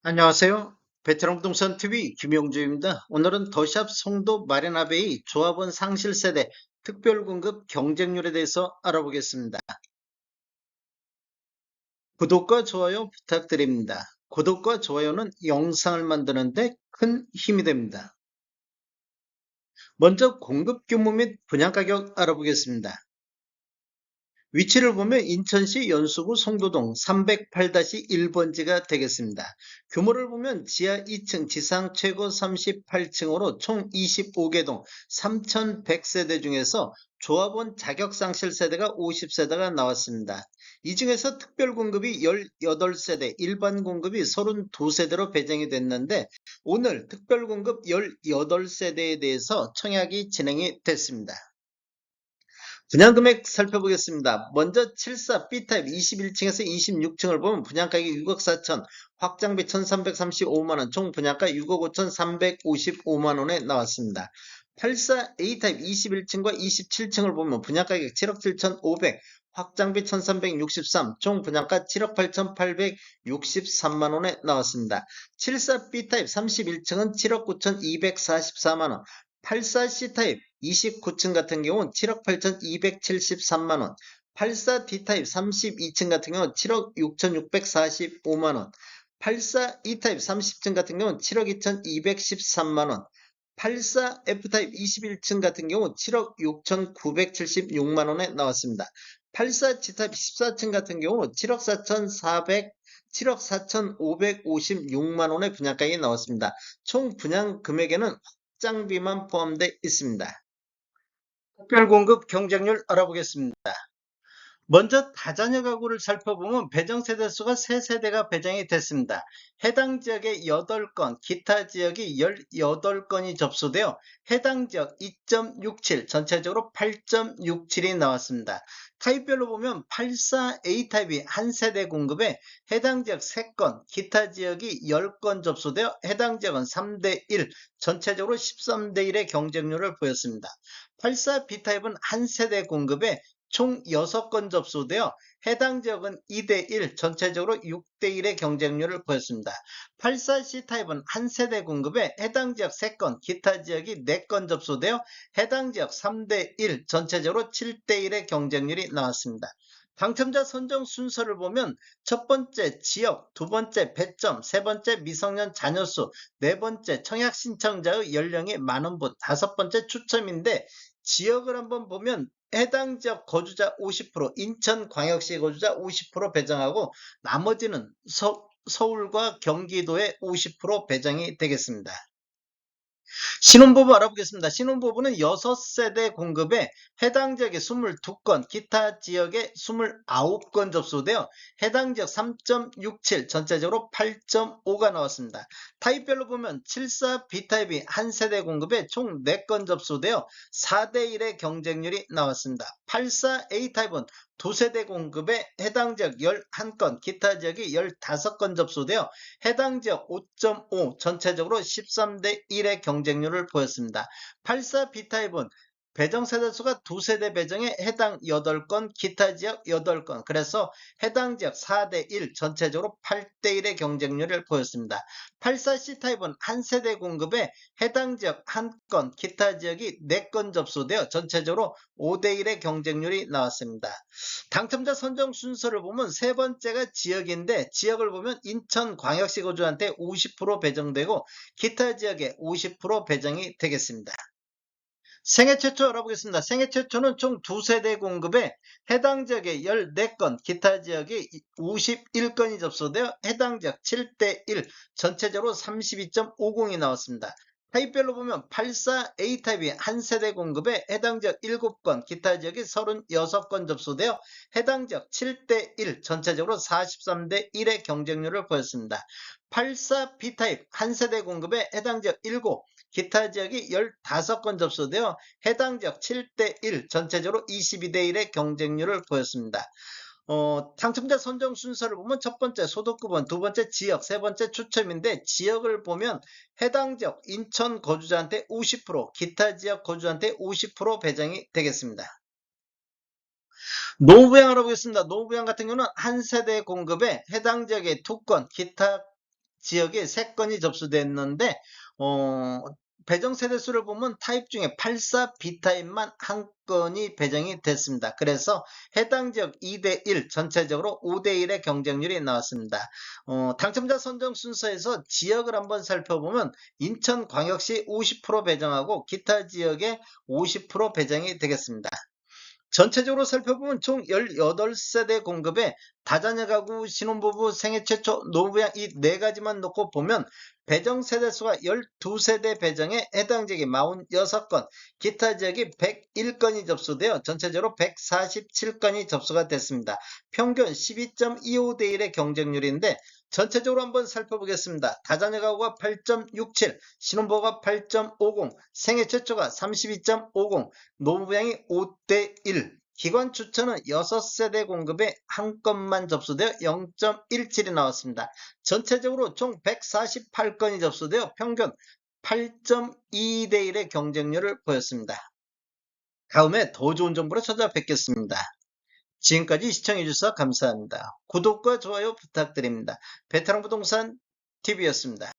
안녕하세요. 베테랑 부동산 TV 김용주입니다. 오늘은 더샵 송도 마리나베이 조합원 상실세대 특별공급 경쟁률에 대해서 알아보겠습니다. 구독과 좋아요 부탁드립니다. 구독과 좋아요는 영상을 만드는데 큰 힘이 됩니다. 먼저 공급 규모 및 분양가격 알아보겠습니다. 위치를 보면 인천시 연수구 송도동 308-1번지가 되겠습니다. 규모를 보면 지하 2층, 지상 최고 38층으로 총 25개 동 3,100세대 중에서 조합원 자격상실 세대가 50세대가 나왔습니다. 이 중에서 특별 공급이 18세대, 일반 공급이 32세대로 배정이 됐는데 오늘 특별 공급 18세대에 대해서 청약이 진행이 됐습니다. 분양금액 살펴보겠습니다. 먼저 74 B타입 21층에서 26층을 보면 분양가격이 6억 4천, 확장비 1335만원, 총 분양가 6억 5천 355만원에 나왔습니다. 84 A타입 21층과 27층을 보면 분양가격 7억 7천 5백, 확장비 1363, 총 분양가 7억 8천 863만원에 나왔습니다. 74 B타입 31층은 7억 9천 244만원, 84C타입 29층 같은 경우는 7억 8,273만원, 84D타입 32층 같은 경우는 7억 6,645만원, 84E타입 30층 같은 경우는 7억 2,213만원, 84F타입 21층 같은 경우 7억 6,976만원에 나왔습니다. 84G타입 14층 같은 경우 7억 4,400, 7억 4,556만원의 분양가격이 나왔습니다. 총 분양 금액에는 확장비만 포함되어 있습니다. 특별공급 경쟁률 알아보겠습니다. 먼저 다자녀 가구를 살펴보면 배정 세대수가 3세대가 배정이 됐습니다. 해당 지역에 8건, 기타 지역이 18건이 접수되어 해당 지역 2.67, 전체적으로 8.67이 나왔습니다. 타입별로 보면 84A 타입이 한 세대 공급에 해당 지역 3건, 기타 지역이 10건 접수되어 해당 지역은 3대1, 전체적으로 13대1의 경쟁률을 보였습니다. 84B 타입은 한 세대 공급에 총 6건 접수되어 해당 지역은 2대1, 전체적으로 6대1의 경쟁률을 보였습니다. 84C 타입은 한 세대 공급에 해당 지역 3건, 기타 지역이 4건 접수되어 해당 지역 3대1, 전체적으로 7대1의 경쟁률이 나왔습니다. 당첨자 선정 순서를 보면 첫 번째 지역, 두 번째 배점, 세 번째 미성년 자녀수, 네 번째 청약 신청자의 연령이 많은 분, 다섯 번째 추첨인데 지역을 한번 보면 해당 지역 거주자 50%, 인천광역시 거주자 50% 배정하고 나머지는 서울과 경기도에 50% 배정이 되겠습니다. 신혼부부 알아보겠습니다. 신혼부부는 6세대 공급에 해당 지역에 22건, 기타 지역에 29건 접수되어 해당 지역 3.67, 전체적으로 8.5가 나왔습니다. 타입별로 보면 74 B타입이 한 세대 공급에 총 4건 접수되어 4대1의 경쟁률이 나왔습니다. 84 A타입은 두 세대 공급에 해당 지역 11건, 기타 지역이 15건 접수되어 해당 지역 5.5, 전체적으로 13대1의 경쟁률을 보였습니다. 84 B타입은 배정 세대수가 두 세대 배정에 해당 8건, 기타 지역 8건, 그래서 해당 지역 4대1, 전체적으로 8대1의 경쟁률을 보였습니다. 84C 타입은 한 세대 공급에 해당 지역 1건, 기타 지역이 4건 접수되어 전체적으로 5대1의 경쟁률이 나왔습니다. 당첨자 선정 순서를 보면 세 번째가 지역인데 지역을 보면 인천광역시 거주한테 50% 배정되고 기타 지역에 50% 배정이 되겠습니다. 생애 최초 알아보겠습니다. 생애 최초는 총 두 세대 공급에 해당 지역에 14건, 기타 지역이 51건이 접수되어 해당 지역 7대1, 전체적으로 32.50이 나왔습니다. 타입별로 보면 84A 타입이 한 세대 공급에 해당 지역 7건, 기타 지역이 36건 접수되어 해당 지역 7대1, 전체적으로 43대1의 경쟁률을 보였습니다. 84B 타입 한 세대 공급에 해당 지역 7, 기타 지역이 15건 접수되어 해당 지역 7대1, 전체적으로 22대1의 경쟁률을 보였습니다. 당첨자 선정 순서를 보면 첫 번째 소득급은, 두 번째 지역, 세 번째 추첨인데 지역을 보면 해당 지역 인천 거주자한테 50%, 기타 지역 거주자한테 50% 배정이 되겠습니다. 노후부양 알아보겠습니다. 노후부양 같은 경우는 한 세대 공급에 해당 지역에 2건, 기타 지역에 3건이 접수됐는데 배정 세대수를 보면 타입 중에 84 B타입만 1건이 배정이 됐습니다. 그래서 해당 지역 2대1 전체적으로 5대1의 경쟁률이 나왔습니다. 당첨자 선정 순서에서 지역을 한번 살펴보면 인천광역시 50% 배정하고 기타 지역에 50% 배정이 되겠습니다. 전체적으로 살펴보면 총 18세대 공급에 다자녀 가구, 신혼부부, 생애 최초, 노부양 이 4가지만 놓고 보면 배정 세대수가 12세대 배정에 해당 지역이 46건, 기타 지역이 101건이 접수되어 전체적으로 147건이 접수가 됐습니다. 평균 12.25대 1의 경쟁률인데 전체적으로 한번 살펴보겠습니다. 다자녀 가구가 8.67, 신혼부부가 8.50, 생애 최초가 32.50, 노부양이 5대1, 기관 추천은 6세대 공급에 1건만 접수되어 0.17이 나왔습니다. 전체적으로 총 148건이 접수되어 평균 8.2대 1의 경쟁률을 보였습니다. 다음에 더 좋은 정보로 찾아뵙겠습니다. 지금까지 시청해주셔서 감사합니다. 구독과 좋아요 부탁드립니다. 베테랑 부동산 TV였습니다.